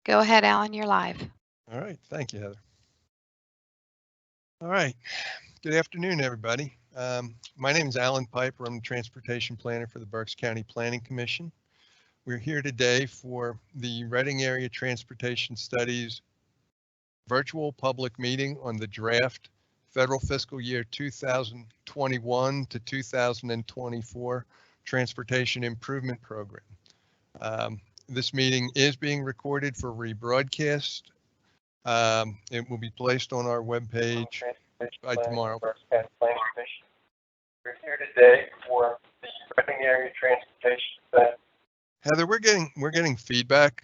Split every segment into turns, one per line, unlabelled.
Go ahead, Alan, you're live.
All right, thank you, Heather. All right, good afternoon, everybody. My name is Alan Piper. I'm the Transportation Planner for the Berks County Planning Commission. We're here today for the Reading Area Transportation Studies virtual public meeting on the draft federal fiscal year 2021 to 2024 Transportation Improvement Program. This meeting is being recorded for rebroadcast. It will be placed on our webpage by tomorrow. We're here today for the Reading Area Transportation Study. Heather, we're getting feedback.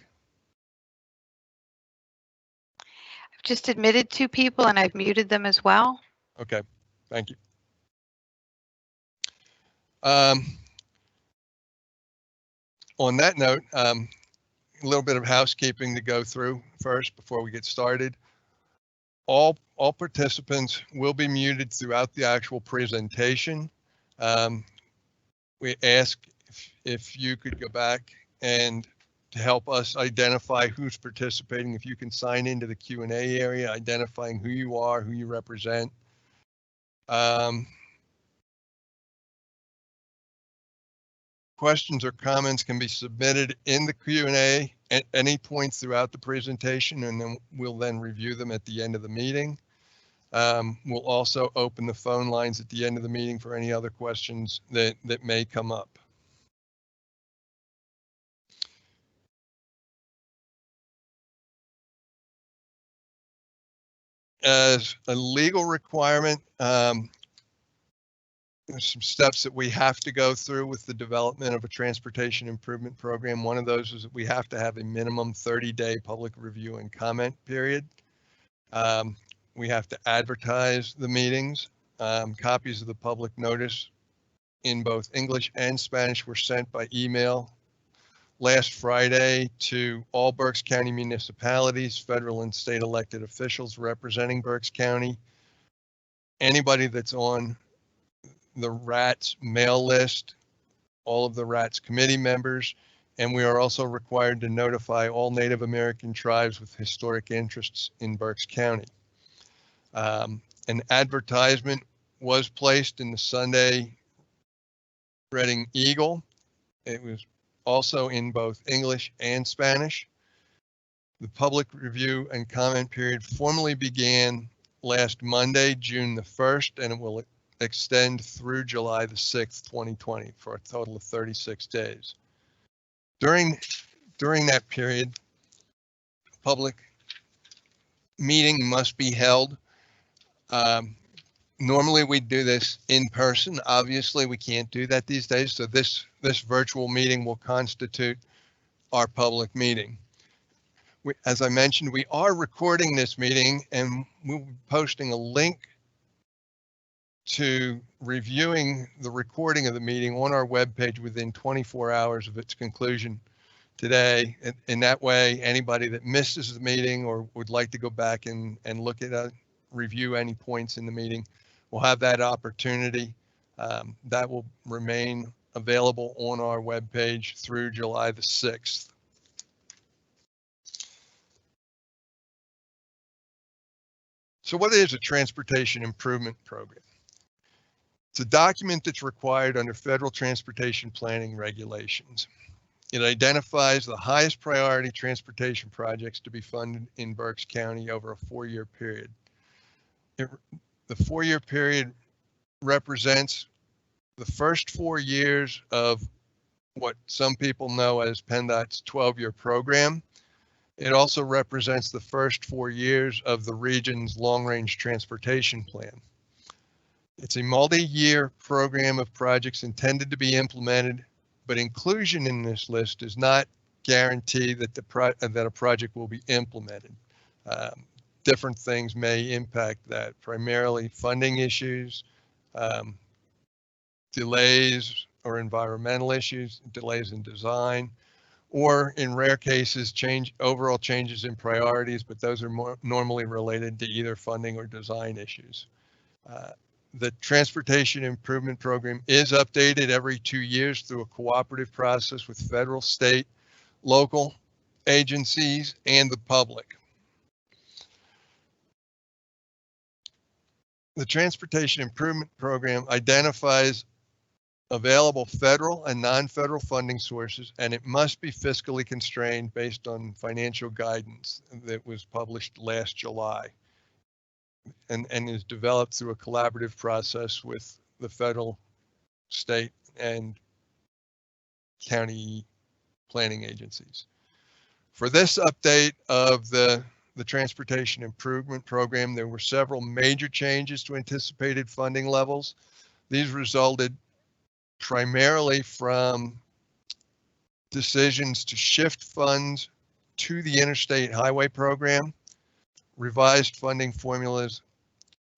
I've just admitted 2 people and I've muted them as well.
Okay, thank you. On that note, a little bit of housekeeping to go through first before we get started. All participants will be muted throughout the actual presentation. We ask if you could go back and to help us identify who's participating, if you can sign into the Q&A area, identifying who you are, who you represent. Questions or comments can be submitted in the Q&A at any point throughout the presentation, and then we'll review them at the end of the meeting. We'll also open the phone lines at the end of the meeting for any other questions that may come up. As a legal requirement, there's some steps that we have to go through with the development of a transportation improvement program. One of those is that we have to have a minimum 30-day public review and comment period. We have to advertise the meetings. Copies of the public notice in both English and Spanish were sent by email last Friday to all Berks County municipalities, federal and state elected officials representing Berks County, anybody that's on the RATS mail list, all of the RATS committee members, and we are also required to notify all Native American tribes with historic interests in Berks County. An advertisement was placed in the Sunday Reading Eagle. It was also in both English and Spanish. The public review and comment period formally began last Monday, June the 1st, and it will extend through July the 6th, 2020 for a total of 36 days. During that period, public meeting must be held. Normally we do this in person. Obviously we can't do that these days. So this virtual meeting will constitute our public meeting. As I mentioned, we are recording this meeting and we'll be posting a link to reviewing the recording of the meeting on our webpage within 24 hours of its conclusion today. In that way, anybody that misses the meeting or would like to go back and look at review any points in the meeting will have that opportunity. That will remain available on our webpage through July the 6th. So what is a transportation improvement program? It's a document that's required under federal transportation planning regulations. It identifies the highest priority transportation projects to be funded in Berks County over a 4-year period. The 4-year period represents the first 4 years of what some people know as PennDOT's 12-year program. It also represents the first 4 years of the region's long-range transportation plan. It's a multi-year program of projects intended to be implemented, but inclusion in this list does not guarantee that a project will be implemented. Different things may impact that, primarily funding issues, delays or environmental issues, delays in design, or in rare cases, overall changes in priorities, but those are more normally related to either funding or design issues. The Transportation Improvement Program is updated every 2 years through a cooperative process with federal, state, local, agencies, and the public. The Transportation Improvement Program identifies available federal and non-federal funding sources, and it must be fiscally constrained based on financial guidance that was published last July and is developed through a collaborative process with the federal, state, and county planning agencies. For this update of the Transportation Improvement Program, there were several major changes to anticipated funding levels. These resulted primarily from decisions to shift funds to the Interstate Highway Program, revised funding formulas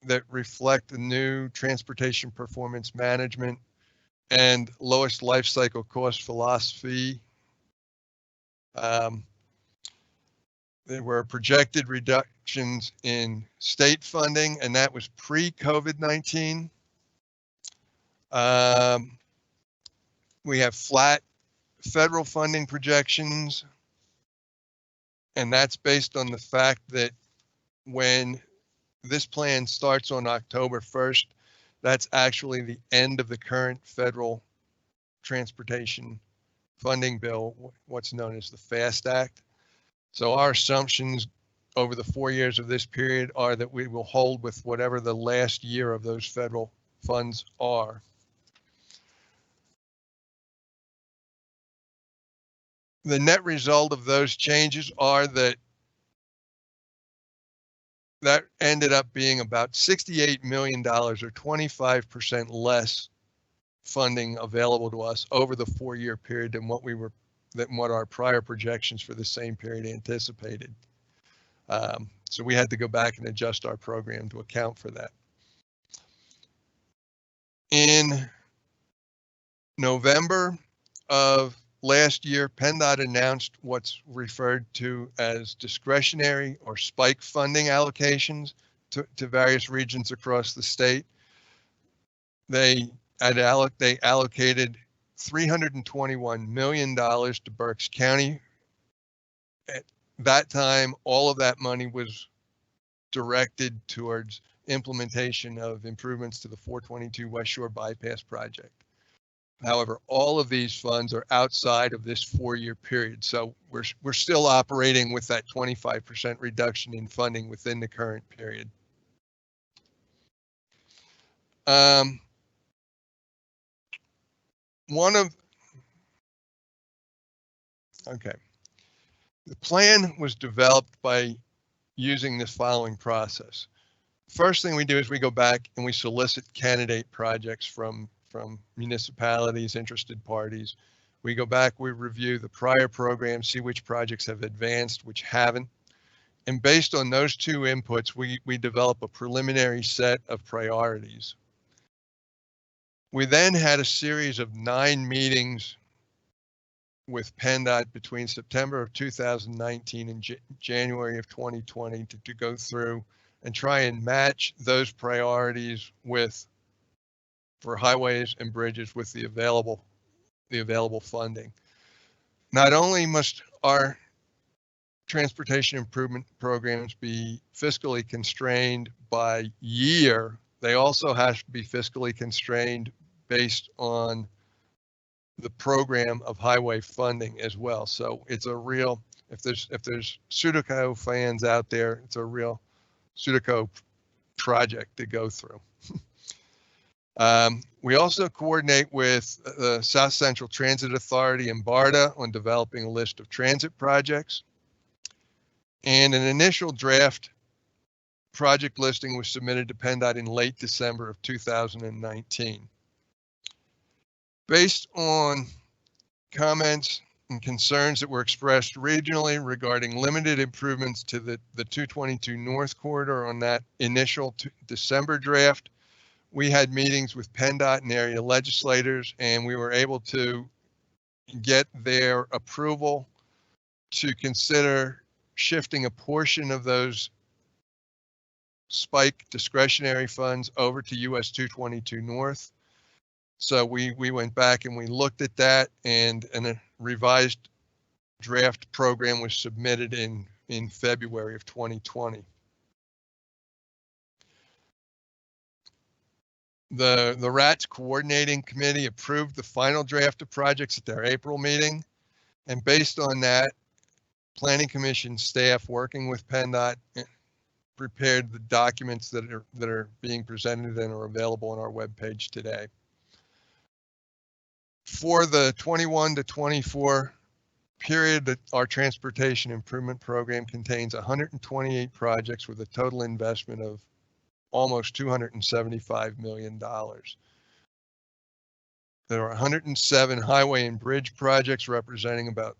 that reflect the new transportation performance management and lowest life cycle cost philosophy. There were projected reductions in state funding, and that was pre-COVID-19. We have flat federal funding projections, and that's based on the fact that when this plan starts on October 1st, that's actually the end of the current federal transportation funding bill, what's known as the FAST Act. So our assumptions over the 4 years of this period are that we will hold with whatever the last year of those federal funds are. The net result of those changes are that ended up being about $68 million, or 25% less funding available to us over the 4-year period than what our prior projections for the same period anticipated. So we had to go back and adjust our program to account for that. In November of last year, PennDOT announced what's referred to as discretionary or spike funding allocations to various regions across the state. They allocated $321 million to Berks County. At that time, all of that money was directed towards implementation of improvements to the 422 West Shore Bypass project. However, all of these funds are outside of this 4-year period, so we're still operating with that 25% reduction in funding within the current period. The plan was developed by using this following process. First thing we do is we go back and we solicit candidate projects from municipalities, interested parties. We go back, we review the prior program, see which projects have advanced, which haven't. And based on those two inputs, we develop a preliminary set of priorities. We then had a series of 9 meetings with PennDOT between September of 2019 and January of 2020 to go through and try and match those priorities for highways and bridges with the available funding. Not only must our transportation improvement programs be fiscally constrained by year, they also have to be fiscally constrained based on the program of highway funding as well. So it's a real, if there's Sudoku fans out there, it's a real Sudoku project to go through. We also coordinate with the South Central Transit Authority and BARDA on developing a list of transit projects. And an initial draft project listing was submitted to PennDOT in late December of 2019. Based on comments and concerns that were expressed regionally regarding limited improvements to the 222 North Corridor on that initial December draft, we had meetings with PennDOT and area legislators, and we were able to get their approval to consider shifting a portion of those spike discretionary funds over to US 222 North. So we went back and we looked at that, and a revised draft program was submitted in February of 2020. The RATS Coordinating Committee approved the final draft of projects at their April meeting, and based on that, Planning Commission staff working with PennDOT prepared the documents that are being presented and are available on our webpage today. For the 21 to 24 period, our transportation improvement program contains 128 projects with a total investment of almost $275 million. There are 107 highway and bridge projects representing about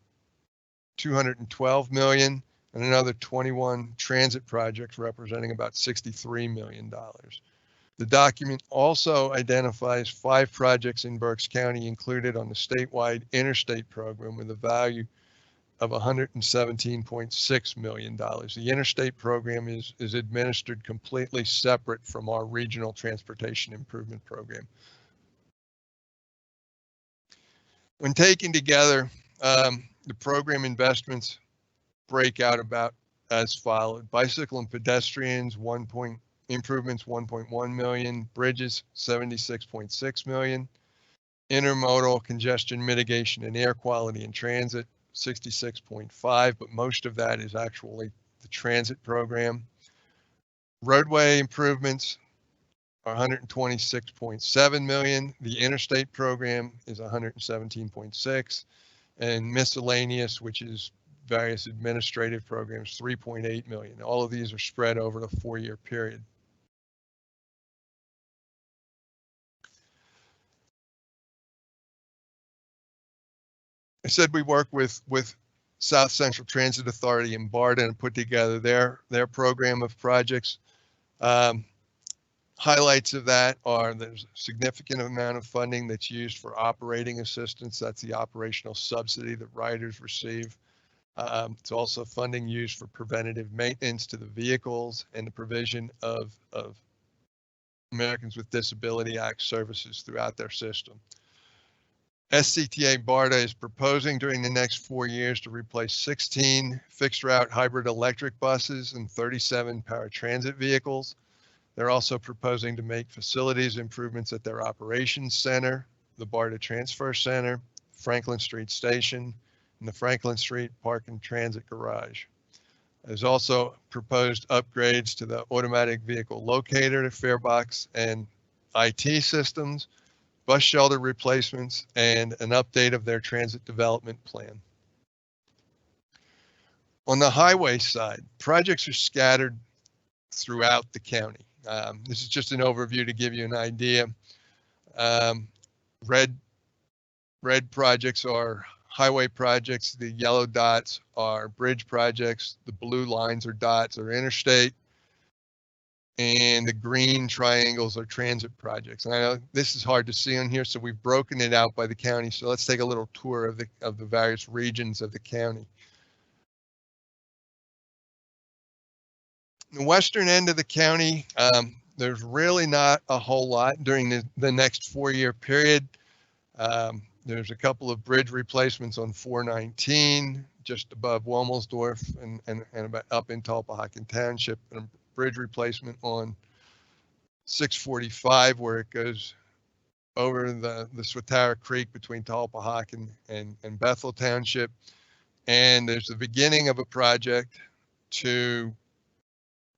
$212 million, and another 21 transit projects representing about $63 million. The document also identifies 5 projects in Berks County included on the statewide Interstate program with a value of $117.6 million. The Interstate program is administered completely separate from our regional transportation improvement program. When taken together, the program investments break out about as followed: bicycle and pedestrians, improvements 1.1 million, bridges 76.6 million, intermodal congestion mitigation and air quality in transit 66.5, but most of that is actually the transit program. Roadway improvements are 126.7 million. The interstate program is 117.6, and miscellaneous, which is various administrative programs, 3.8 million. All of these are spread over the 4-year period. I said we work with South Central Transit Authority and BARDA and put together their program of projects. Highlights of that are there's a significant amount of funding that's used for operating assistance. That's the operational subsidy that riders receive. It's also funding used for preventative maintenance to the vehicles and the provision of Americans with Disability Act services throughout their system. SCTA Barda is proposing during the next 4 years to replace 16 fixed route hybrid electric buses and 37 paratransit vehicles. They're also proposing to make facilities improvements at their operations center, the Barda Transfer Center, Franklin Street Station, and the Franklin Street Park and Transit Garage. There's also proposed upgrades to the automatic vehicle locator, the farebox, and IT systems, bus shelter replacements, and an update of their transit development plan. On the highway side, projects are scattered throughout the county. This is just an overview to give you an idea. Red projects are highway projects. The yellow dots are bridge projects. The blue lines or dots are interstate. And the green triangles are transit projects. And I know this is hard to see on here, so we've broken it out by the county. So let's take a little tour of the various regions of the county. The western end of the county, there's really not a whole lot during the next 4-year period. There's a couple of bridge replacements on 419, just above Womelsdorf and about up in Tulpehocken Township, and a bridge replacement on 645 where it goes over the Swatara Creek between Tulpehocken and Bethel Township. And there's the beginning of a project to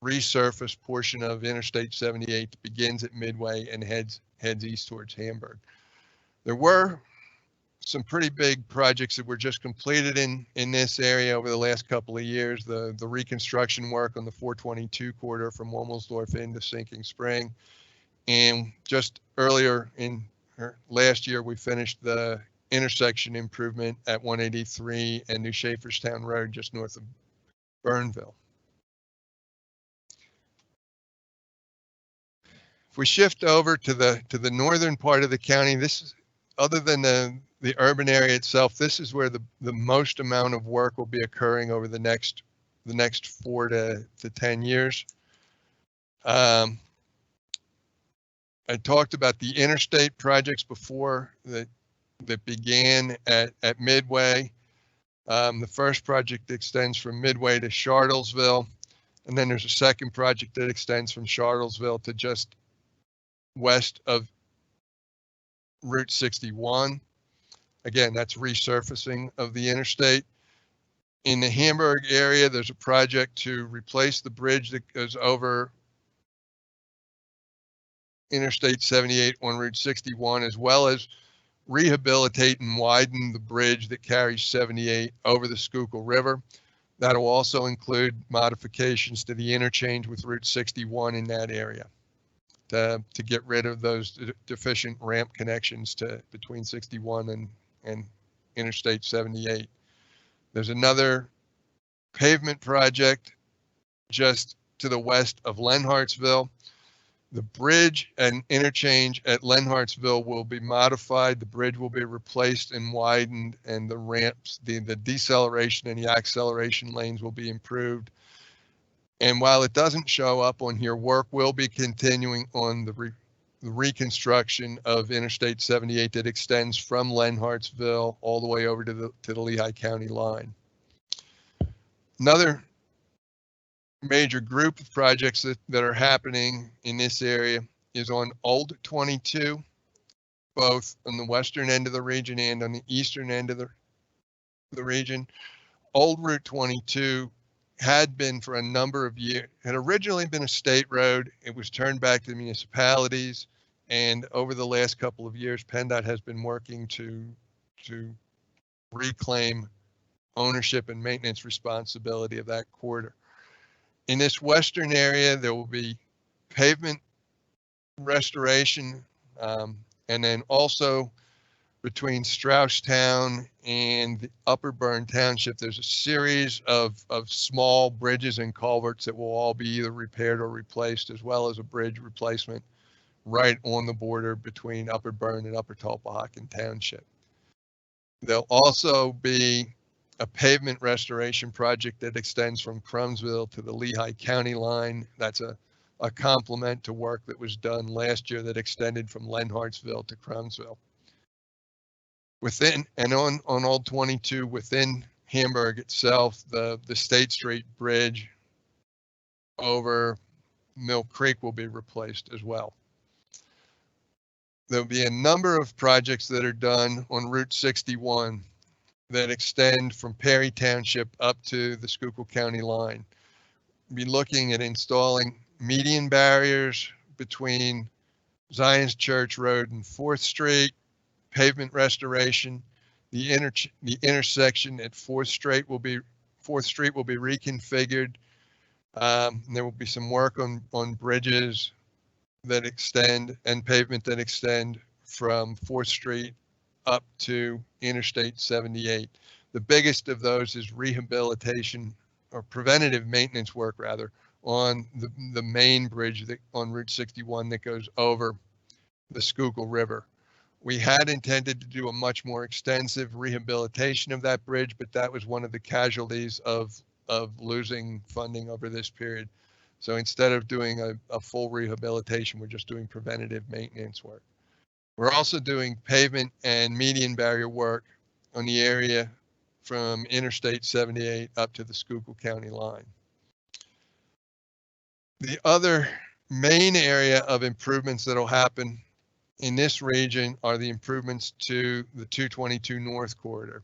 resurface portion of Interstate 78 that begins at Midway and heads east towards Hamburg. There were some pretty big projects that were just completed in this area over the last couple of years. The reconstruction work on the 422 corridor from Womelsdorf into Sinking Spring. And just earlier last year, we finished the intersection improvement at 183 and New Schaeferstown Road just north of Burnville. If we shift over to the northern part of the county, this is, other than the urban area itself, this is where the most amount of work will be occurring over the next 4 to 10 years. I talked about the interstate projects before that began at Midway. The first project extends from Midway to Charlottesville, and then there's a second project that extends from Charlottesville to just west of Route 61. Again, that's resurfacing of the interstate. In the Hamburg area, there's a project to replace the bridge that goes over Interstate 78 on Route 61, as well as rehabilitate and widen the bridge that carries 78 over the Schuylkill River. That'll also include modifications to the interchange with Route 61 in that area to get rid of those deficient ramp connections between 61 and Interstate 78. There's another pavement project just to the west of Lenhartsville. The bridge and interchange at Lenhartsville will be modified. The bridge will be replaced and widened, and the ramps, the deceleration and the acceleration lanes will be improved. And while it doesn't show up on here, work will be continuing on the reconstruction of Interstate 78 that extends from Lenhartsville all the way over to the Lehigh County line. Another major group of projects that are happening in this area is on Old 22, both on the western end of the region and on the eastern end of the region. Old Route 22 had been for a number of years, had originally been a state road. It was turned back to the municipalities, and over the last couple of years, PennDOT has been working to reclaim ownership and maintenance responsibility of that corridor. In this western area, there will be pavement restoration, and then also between Strausstown and the Upper Burn Township, there's a series of small bridges and culverts that will all be either repaired or replaced, as well as a bridge replacement right on the border between Upper Burn and Upper Tulpehocken Township. There'll also be a pavement restoration project that extends from Crumbsville to the Lehigh County line. That's a complement to work that was done last year that extended from Lenhartsville to Crumbsville. Within and on Old 22, within Hamburg itself, the State Street Bridge over Mill Creek will be replaced as well. There'll be a number of projects that are done on Route 61 that extend from Perry Township up to the Schuylkill County line. We'll be looking at installing median barriers between Zion's Church Road and 4th Street, pavement restoration. The intersection at 4th Street will be reconfigured. There will be some work on bridges that extend and pavement that extend from 4th Street up to Interstate 78. The biggest of those is rehabilitation or preventative maintenance work rather on the main bridge on Route 61 that goes over the Schuylkill River. We had intended to do a much more extensive rehabilitation of that bridge, but that was one of the casualties of losing funding over this period. So instead of doing a full rehabilitation, we're just doing preventative maintenance work. We're also doing pavement and median barrier work on the area from Interstate 78 up to the Schuylkill County line. The other main area of improvements that will happen in this region are the improvements to the 222 North Corridor.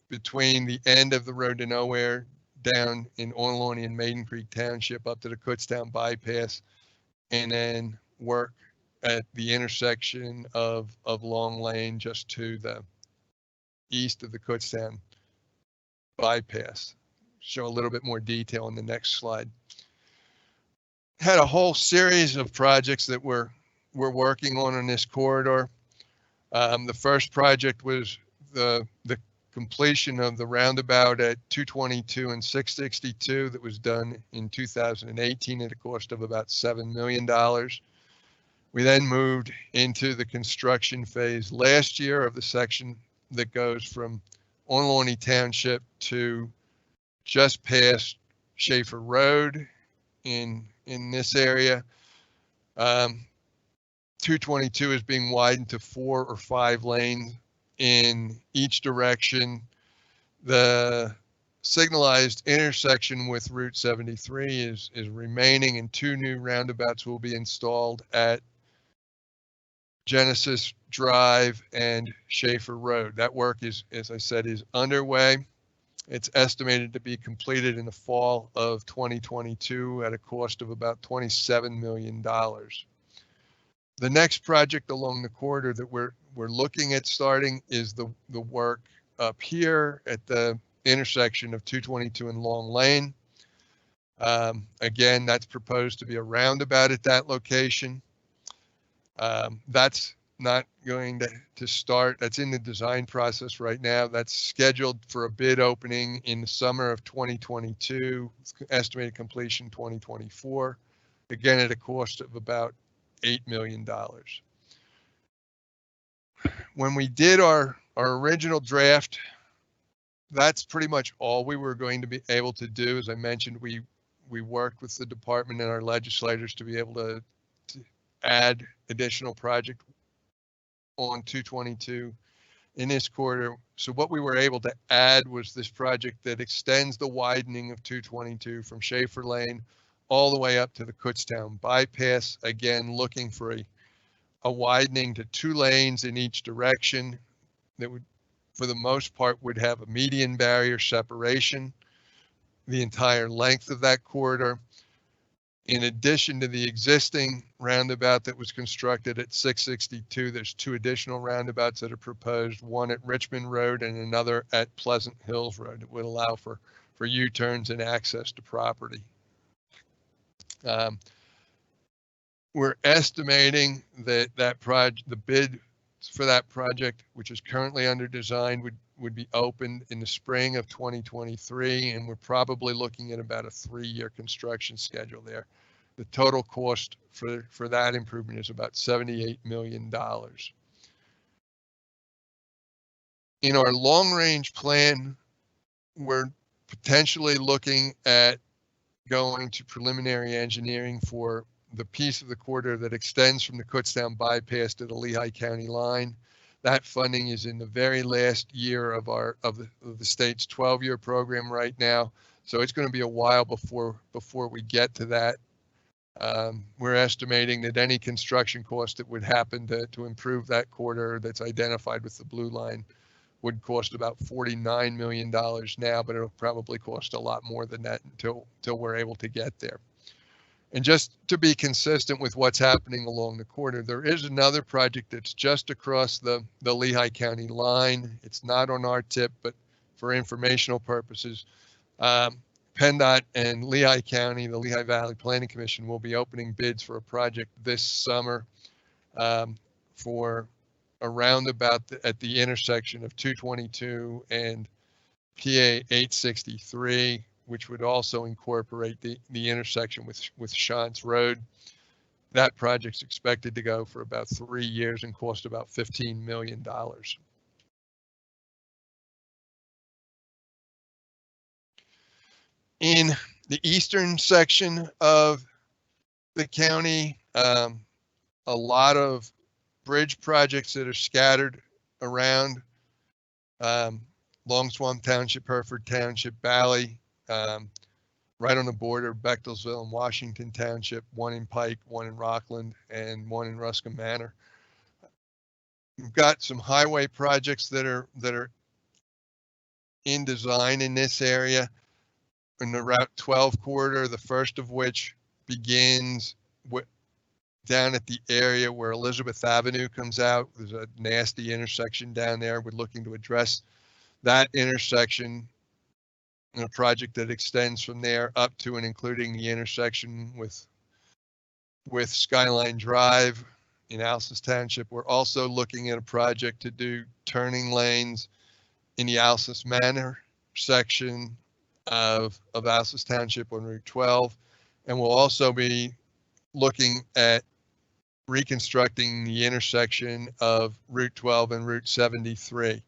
Between the end of the road to nowhere down in Onaloney and Maiden Creek Township up to the Kutztown bypass, and then work at the intersection of Long Lane just to the east of the Kutztown bypass. Show a little bit more detail in the next slide. Had a whole series of projects that we're working on this corridor. The first project was the completion of the roundabout at 222 and 662 that was done in 2018 at a cost of about $7 million. We then moved into the construction phase last year of the section that goes from Onaloney Township to just past Schaefer Road in this area. 222 is being widened to 4 or 5 lanes in each direction. The signalized intersection with Route 73 is remaining, and 2 new roundabouts will be installed at Genesis Drive and Schaefer Road. That work is, as I said, is underway. It's estimated to be completed in the fall of 2022 at a cost of about $27 million. The next project along the corridor that we're looking at starting is the work up here at the intersection of 222 and Long Lane. Again, that's proposed to be a roundabout at that location. That's not going to start. That's in the design process right now. That's scheduled for a bid opening in the summer of 2022, estimated completion 2024, again at a cost of about $8 million. When we did our original draft, that's pretty much all we were going to be able to do. As I mentioned, we worked with the department and our legislators to be able to add additional project on 222 in this corridor. So what we were able to add was this project that extends the widening of 222 from Schaefer Lane all the way up to the Kutztown bypass. Again, looking for a widening to 2 lanes in each direction that would, for the most part, would have a median barrier separation the entire length of that corridor. In addition to the existing roundabout that was constructed at 662, there's 2 additional roundabouts that are proposed, one at Richmond Road and another at Pleasant Hills Road. It would allow for U-turns and access to property. We're estimating that the bid for that project, which is currently under design, would be opened in the spring of 2023, and we're probably looking at about a 3-year construction schedule there. The total cost for that improvement is about $78 million. In our long-range plan, we're potentially looking at going to preliminary engineering for the piece of the corridor that extends from the Kutztown bypass to the Lehigh County line. That funding is in the very last year of the state's 12-year program right now, so it's going to be a while before we get to that. We're estimating that any construction cost that would happen to improve that corridor that's identified with the blue line would cost about $49 million now, but it'll probably cost a lot more than that until we're able to get there. And just to be consistent with what's happening along the corridor, there is another project that's just across the Lehigh County line. It's not on our tip, but for informational purposes, PennDOT and Lehigh County, the Lehigh Valley Planning Commission, will be opening bids for a project this summer for a roundabout at the intersection of 222 and PA 863, which would also incorporate the intersection with Shantz Road. That project's expected to go for about 3 years and cost about $15 million. In the eastern section of the county, a lot of bridge projects that are scattered around Long Swamp Township, Hereford Township, Valley, right on the border of Bechtelsville and Washington Township, one in Pike, one in Rockland, and one in Ruscombe Manor. We've got some highway projects that are in design in this area. In the Route 12 corridor, the first of which begins down at the area where Elizabeth Avenue comes out. There's a nasty intersection down there. We're looking to address that intersection in a project that extends from there up to and including the intersection with Skyline Drive in Alsace Township. We're also looking at a project to do turning lanes in the Alsace Manor section of Alsace Township on Route 12. And we'll also be looking at reconstructing the intersection of Route 12 and Route 73.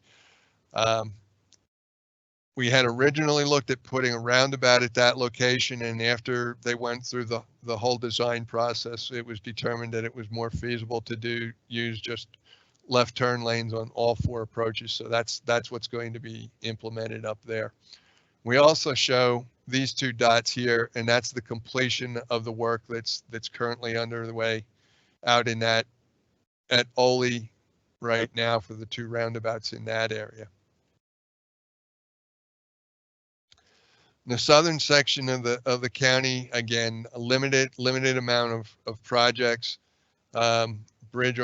We had originally looked at putting a roundabout at that location, and after they went through the whole design process, it was determined that it was more feasible to use just left turn lanes on all 4 approaches. So that's what's going to be implemented up there. We also show these 2 dots here, and that's the completion of the work that's currently underway out in that at Ole right now for the 2 roundabouts in that area. The southern section of the county, again, a limited amount of projects. Bridge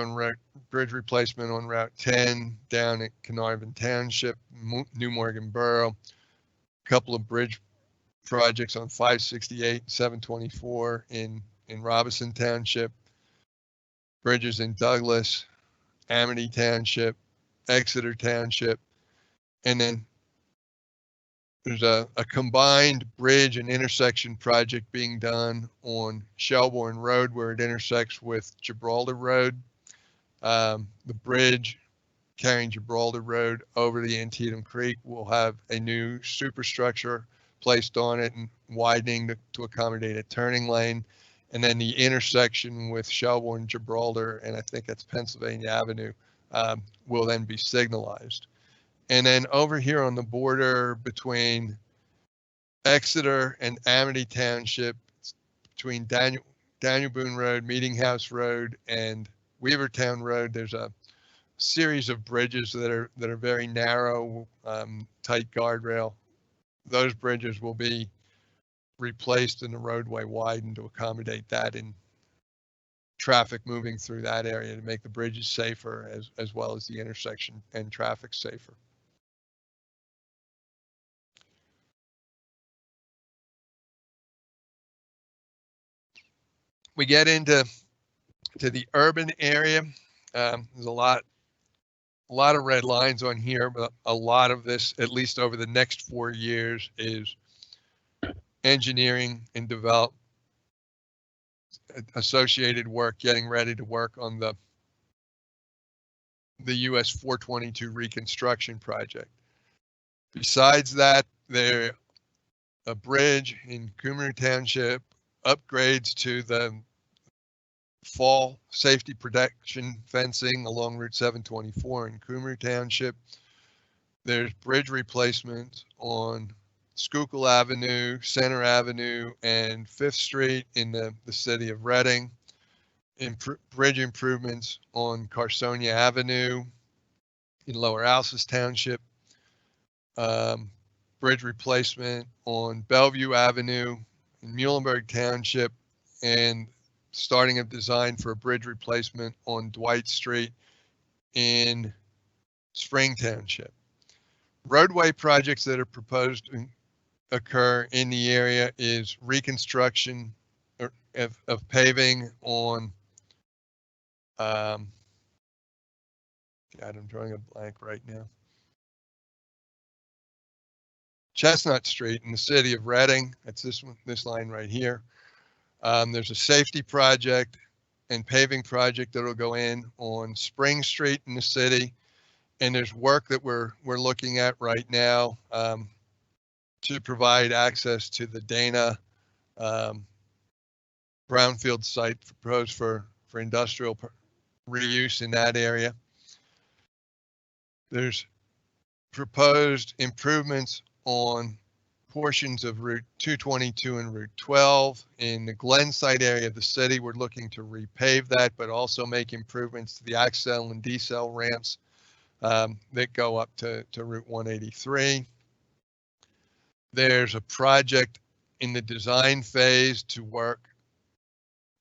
replacement on Route 10 down at Carnarvon Township, New Morgan Borough. A couple of bridge projects on 568 and 724 in Robinson Township. Bridges in Douglas, Amity Township, Exeter Township, and then there's a combined bridge and intersection project being done on Shelbourne Road where it intersects with Gibraltar Road. The bridge carrying Gibraltar Road over the Antietam Creek will have a new superstructure placed on it and widening to accommodate a turning lane. And then the intersection with Shelbourne, Gibraltar, and I think that's Pennsylvania Avenue, will then be signalized. And then over here on the border between Exeter and Amity Township, between Daniel Boone Road, Meeting House Road, and Weavertown Road, there's a series of bridges that are very narrow, tight guardrail. Those bridges will be replaced and the roadway widened to accommodate that in traffic moving through that area to make the bridges safer as well as the intersection and traffic safer. We get into the urban area. There's a lot of red lines on here, but a lot of this, at least over the next 4 years, is engineering and develop associated work, getting ready to work on the US 422 reconstruction project. Besides that, there a bridge in Coomer Township, upgrades to the fall safety protection fencing along Route 724 in Coomer Township. There's bridge replacement on Schuylkill Avenue, Center Avenue, and 5th Street in the city of Reading. Bridge improvements on Carsonia Avenue in Lower Alsace Township. Bridge replacement on Bellevue Avenue in Muhlenberg Township, and starting of design for a bridge replacement on Dwight Street in Spring Township. Roadway projects that are proposed to occur in the area is reconstruction of paving on, God, I'm drawing a blank right now. Chestnut Street in the city of Reading. That's this line right here. There's a safety project and paving project that'll go in on Spring Street in the city. And there's work that we're looking at right now to provide access to the Dana brownfield site proposed for industrial reuse in that area. There's proposed improvements on portions of Route 222 and Route 12. In the Glen site area of the city, we're looking to repave that, but also make improvements to the accel and decel ramps that go up to Route 183. There's a project in the design phase to work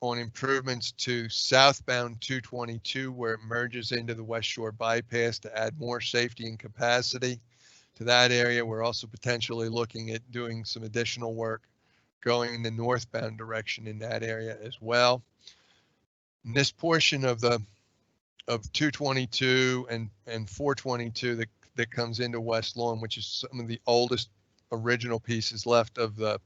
on improvements to southbound 222 where it merges into the West Shore bypass to add more safety and capacity to that area. We're also potentially looking at doing some additional work going in the northbound direction in that area as well. And this portion of 222 and 422 that comes into West Lawn, which is some of the oldest original pieces left of the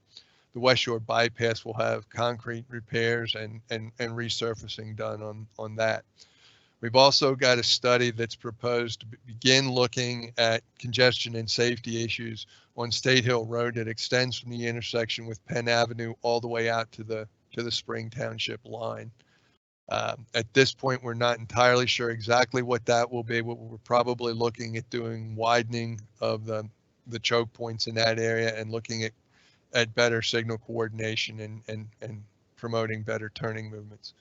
West Shore bypass, will have concrete repairs and resurfacing done on that. We've also got a study that's proposed to begin looking at congestion and safety issues on State Hill Road that extends from the intersection with Penn Avenue all the way out to the Spring Township line. At this point, we're not entirely sure exactly what that will be. We're probably looking at doing widening of the choke points in that area and looking at better signal coordination and promoting better turning movements.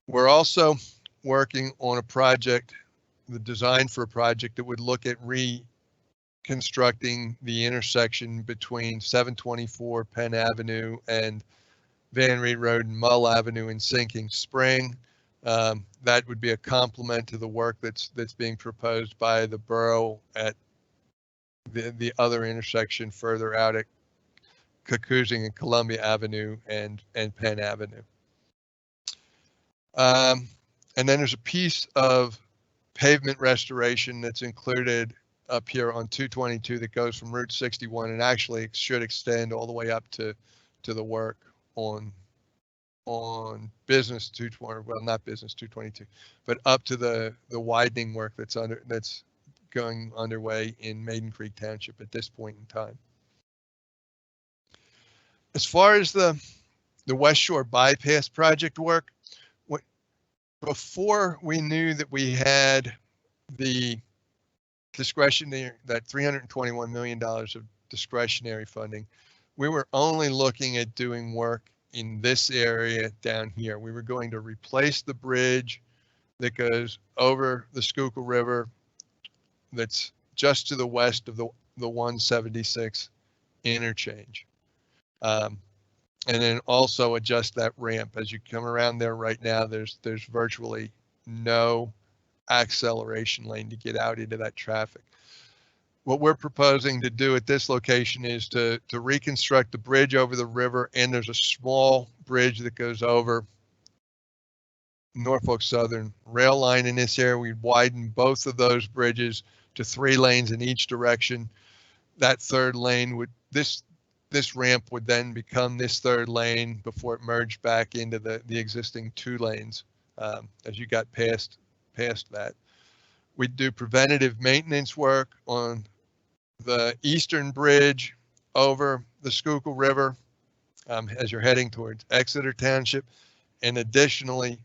We're also working on a project, the design for a project that would look at reconstructing the intersection between 724 Penn Avenue and Van Reed Road and Mull Avenue in Sinking Spring. That would be a complement to the work that's being proposed by the borough at the other intersection further out at Kukuzing and Columbia Avenue and Penn Avenue. And then there's a piece of pavement restoration that's included up here on 222 that goes from Route 61 and actually should extend all the way up to the work on Business 220, well, not Business 222, but up to the widening work that's going underway in Maiden Creek Township at this point in time. As far as the West Shore bypass project work, before we knew that we had the discretionary, that $321 million of discretionary funding, we were only looking at doing work in this area down here. We were going to replace the bridge that goes over the Schuylkill River that's just to the west of the 176 interchange. And then also adjust that ramp. As you come around there right now, there's virtually no acceleration lane to get out into that traffic. What we're proposing to do at this location is to reconstruct the bridge over the river, and there's a small bridge that goes over Norfolk Southern rail line in this area. We'd widen both of those bridges to 3 lanes in each direction. That third lane would, this ramp would then become this third lane before it merged back into the existing 2 lanes as you got past that. We'd do preventative maintenance work on the eastern bridge over the Schuylkill River as you're heading towards Exeter Township, and additionally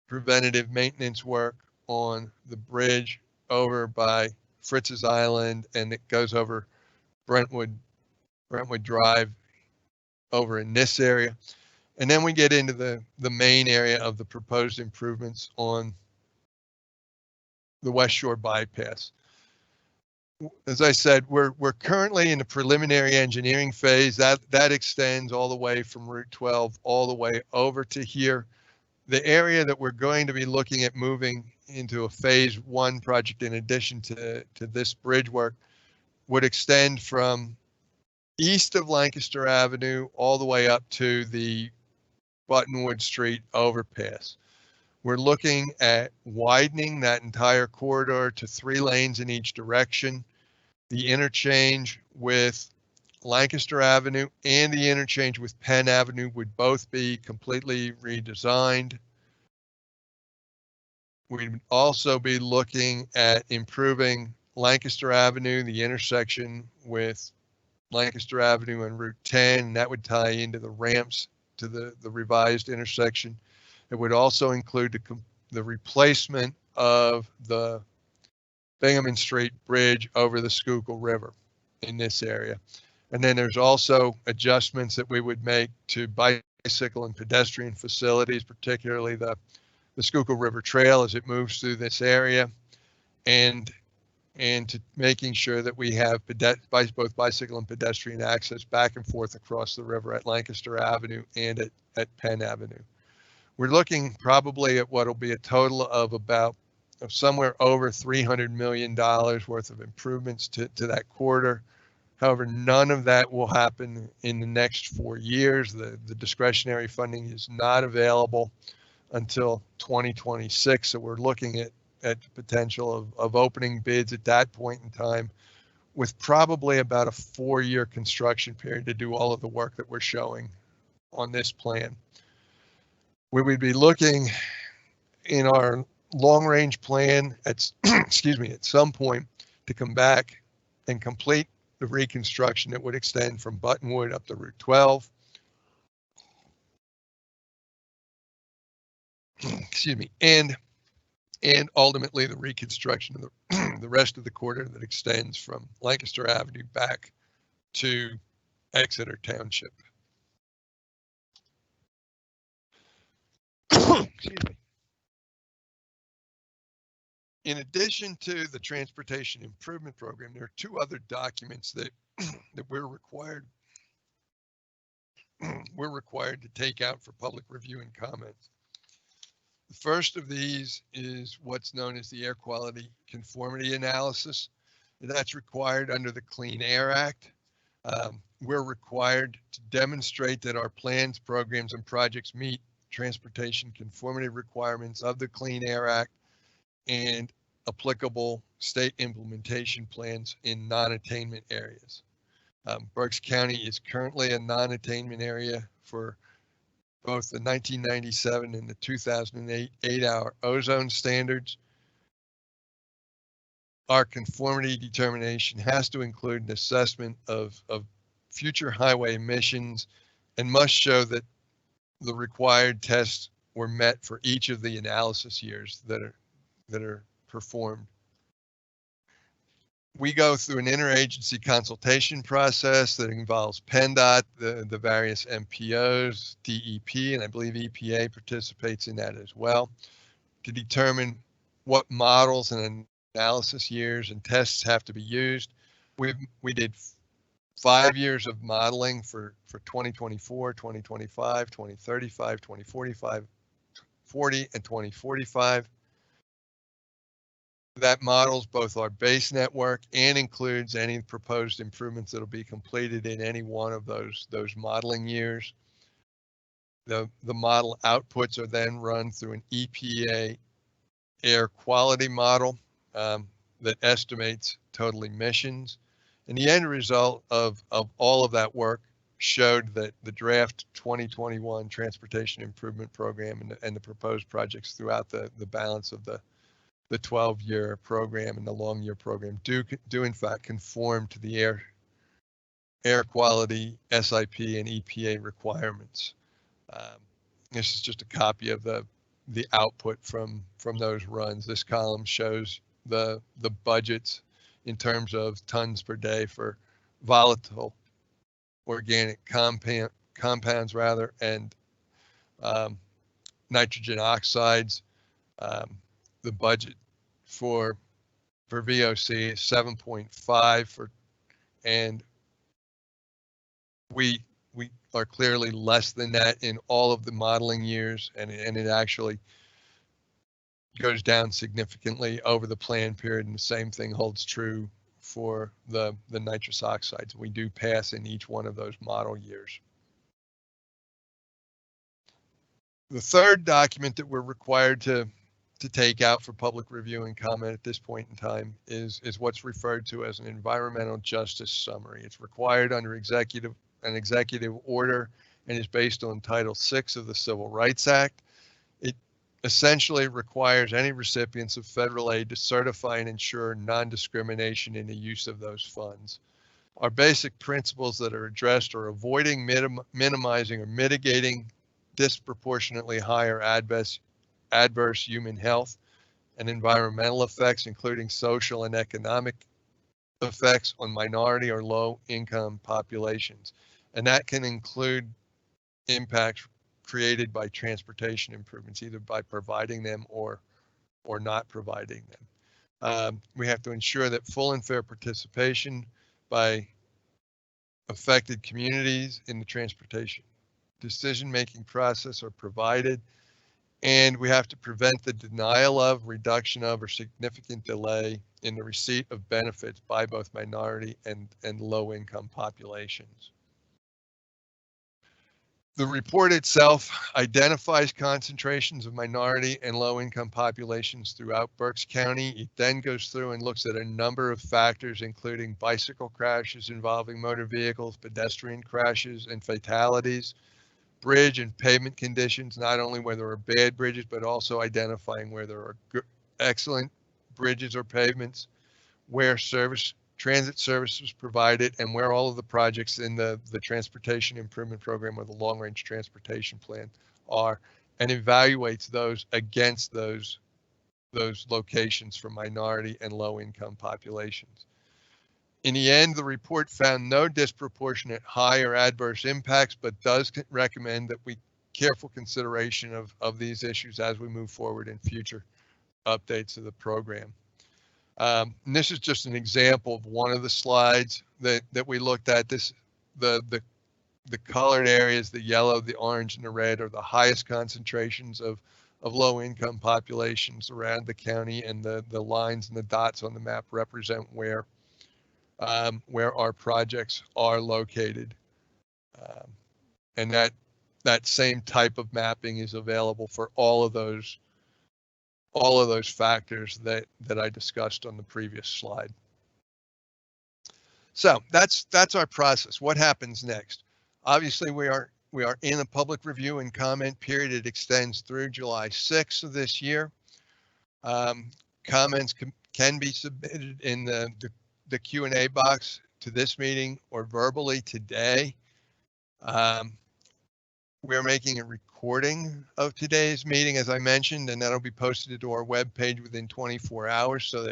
preventative maintenance work on the bridge over by Fritz's Island, and it goes over Brentwood Drive over in this area. And then we get into the main area of the proposed improvements on the West Shore bypass. As I said, we're currently in the preliminary engineering phase. That extends all the way from Route 12 all the way over to here. The area that we're going to be looking at moving into a phase 1 project in addition to this bridge work would extend from east of Lancaster Avenue all the way up to the Buttonwood Street overpass. We're looking at widening that entire corridor to 3 lanes in each direction. The interchange with Lancaster Avenue and the interchange with Penn Avenue would both be completely redesigned. We'd also be looking at improving Lancaster Avenue, the intersection with Lancaster Avenue and Route 10, and that would tie into the ramps to the revised intersection. It would also include the replacement of the Binghamton Street Bridge over the Schuylkill River in this area. And then there's also adjustments that we would make to bicycle and pedestrian facilities, particularly the Schuylkill River Trail as it moves through this area, and to making sure that we have both bicycle and pedestrian access back and forth across the river at Lancaster Avenue and at Penn Avenue. We're looking probably at what will be a total of somewhere over $300 million worth of improvements to that corridor. However, none of that will happen in the next 4 years. The discretionary funding is not available until 2026. So we're looking at the potential of opening bids at that point in time, with probably about a 4-year construction period to do all of the work that we're showing on this plan. We would be looking in our long-range plan at, excuse me, at some point to come back and complete the reconstruction that would extend from Buttonwood up to Route 12. excuse me, and ultimately the reconstruction of the rest of the corridor that extends from Lancaster Avenue back to Exeter Township. Excuse me. In addition to the Transportation Improvement Program, there are two other documents that that we're required to take out for public review and comments. The first of these is what's known as the air quality conformity analysis. That's required under the Clean Air Act. We're required to demonstrate that our plans, programs, and projects meet transportation conformity requirements of the Clean Air Act and applicable state implementation plans in non-attainment areas. Berks County is currently a non-attainment area for both the 1997 and the 2008 8-hour ozone standards. Our conformity determination has to include an assessment of future highway emissions and must show that the required tests were met for each of the analysis years that are performed. We go through an interagency consultation process that involves PennDOT, the various MPOs, DEP, and I believe EPA participates in that as well, to determine what models and analysis years and tests have to be used. We did 5 years of modeling for 2024, 2025, 2035, 2045, 40, and 2045. That models both our base network and includes any proposed improvements that will be completed in any one of those modeling years. The model outputs are then run through an EPA air quality model that estimates total emissions. And the end result of all of that work showed that the draft 2021 Transportation Improvement Program and the proposed projects throughout the balance of the 12-year program and the long year program do in fact conform to the air quality SIP and EPA requirements. This is just a copy of the output from those runs. This column shows the budgets in terms of tons per day for volatile organic compounds rather, and nitrogen oxides. The budget for VOC is 7.5 and we are clearly less than that in all of the modeling years, and it actually goes down significantly over the plan period, and the same thing holds true for the nitrous oxides. We do pass in each one of those model years. The third document that we're required to take out for public review and comment at this point in time is what's referred to as an environmental justice summary. It's required under an executive order and is based on Title VI of the Civil Rights Act. It essentially requires any recipients of federal aid to certify and ensure non-discrimination in the use of those funds. Our basic principles that are addressed are avoiding, minimizing, or mitigating disproportionately higher adverse human health and environmental effects, including social and economic effects on minority or low income populations. And that can include impacts created by transportation improvements, either by providing them or not providing them. We have to ensure that full and fair participation by affected communities in the transportation decision-making process are provided, and we have to prevent the denial of, reduction of, or significant delay in the receipt of benefits by both minority and low-income populations. The report itself identifies concentrations of minority and low-income populations throughout Berks County. It then goes through and looks at a number of factors, including bicycle crashes involving motor vehicles, pedestrian crashes, and fatalities, bridge and pavement conditions, not only where there are bad bridges, but also identifying where there are excellent bridges or pavements, where transit service was provided, and where all of the projects in the Transportation Improvement Program or the Long Range Transportation Plan are, and evaluates those against those locations for minority and low-income populations. In the end, the report found no disproportionate high or adverse impacts, but does recommend that we careful consideration of these issues as we move forward in future updates of the program. And this is just an example of one of the slides that we looked at. The colored areas, the yellow, the orange, and the red, are the highest concentrations of low-income populations around the county, and the lines and the dots on the map represent where our projects are located. And that same type of mapping is available for all of those factors that I discussed on the previous slide. So that's our process. What happens next? Obviously, we are in a public review and comment period. It extends through July 6th of this year. Comments can be submitted in the Q&A box to this meeting or verbally today. We're making a recording of today's meeting, as I mentioned, and that'll be posted to our webpage within 24 hours so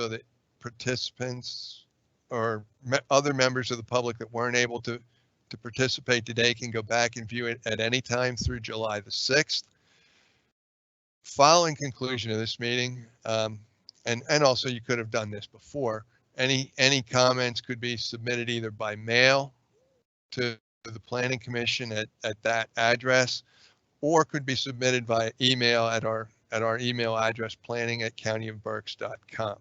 that participants or other members of the public that weren't able to participate today can go back and view it at any time through July the 6th. Following conclusion of this meeting, and also you could have done this before, any comments could be submitted either by mail to the Planning Commission at that address, or could be submitted via email at our email address, planning@countyofberks.com.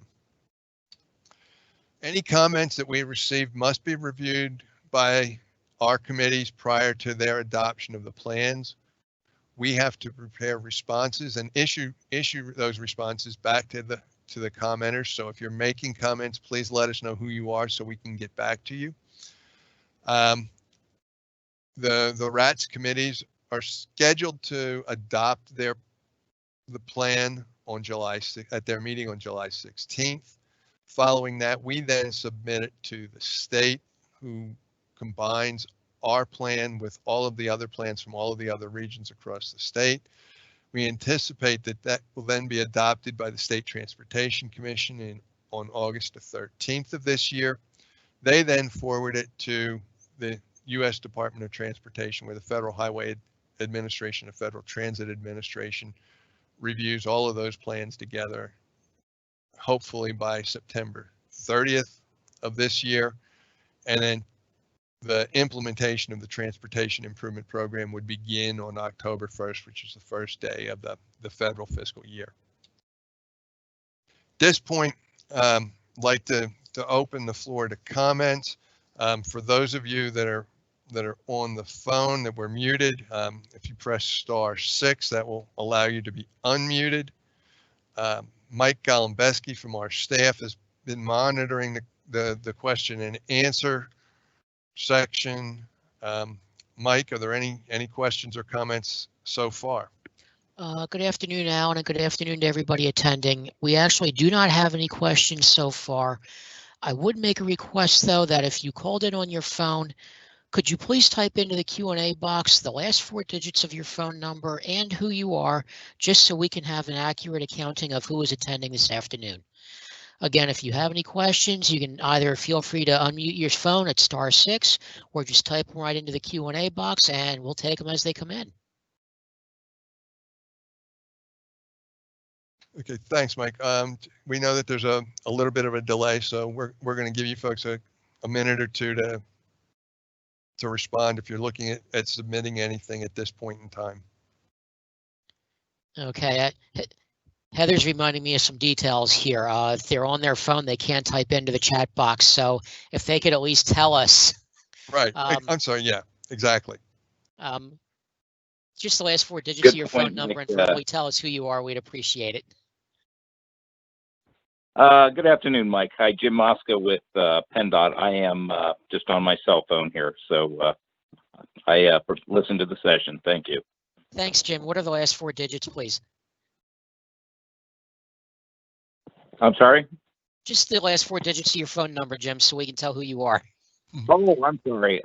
Any comments that we received must be reviewed by our committees prior to their adoption of the plans. We have to prepare responses and issue those responses back to the commenters. So if you're making comments, please let us know who you are so we can get back to you. The RATS committees are scheduled to adopt the plan on at their meeting on July 16th. Following that, we then submit it to the state, who combines our plan with all of the other plans from all of the other regions across the state. We anticipate that will then be adopted by the State Transportation Commission on August the 13th of this year. They then forward it to the U.S. Department of Transportation, where the Federal Highway Administration and Federal Transit Administration reviews all of those plans together, hopefully by September 30th of this year. And then the implementation of the Transportation Improvement Program would begin on October 1st, which is the first day of the federal fiscal year. At this point, I'd like to open the floor to comments. For those of you that are on the phone that were muted, if you press *6, that will allow you to be unmuted. Mike Golembeski from our staff has been monitoring the question and answer section. Mike, are there any questions or comments so far?
Good afternoon, Alan, and good afternoon to everybody attending. We actually do not have any questions so far. I would make a request, though, that if you called in on your phone, could you please type into the Q&A box the last 4 digits of your phone number and who you are, just so we can have an accurate accounting of who is attending this afternoon. Again, if you have any questions, you can either feel free to unmute your phone at *6 or just type them right into the Q&A box and we'll take them as they come in.
Okay, thanks, Mike. We know that there's a little bit of a delay, so we're going to give you folks a minute or two to respond if you're looking at submitting anything at this point in time.
Okay. Heather's reminding me of some details here. If they're on their phone, they can't type into the chat box. So if they could at least tell us.
Right. I'm sorry. Yeah, exactly.
Just the last 4 digits of your phone number, and verbally tell us who you are. We'd appreciate it.
Good afternoon, Mike. Hi, Jim Mosca with PennDOT. I am just on my cell phone here, so I listened to the session. Thank you.
Thanks, Jim. What are the last 4 digits, please?
I'm sorry?
Just the last 4 digits of your phone number, Jim, so we can tell who you are.
Oh, I'm sorry.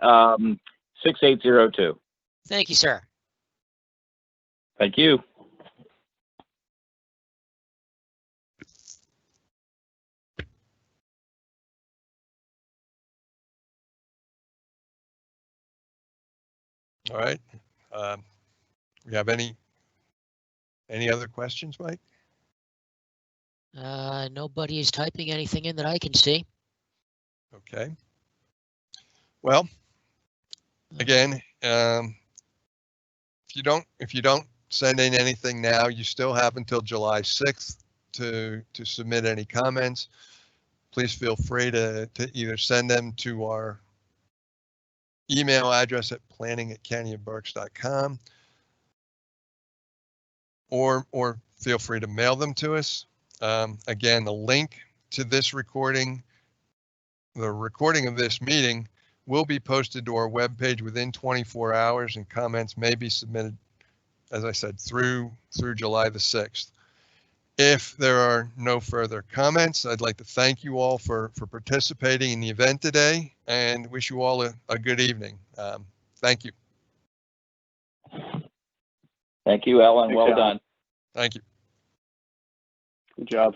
6802.
Thank you, sir.
Thank you.
All right. We have any other questions, Mike?
Nobody is typing anything in that I can see.
Okay. Well, again, if you don't send in anything now, you still have until July 6th to submit any comments. Please feel free to either send them to our email address at planning@countyofberks.com or feel free to mail them to us. Again, the link to this recording, the recording of this meeting, will be posted to our webpage within 24 hours, and comments may be submitted, as I said, through July the 6th. If there are no further comments, I'd like to thank you all for participating in the event today and wish you all a good evening. Thank you.
Thank you, Ellen.
Thanks,
Well
Alan.
done.
Thank you.
Good job.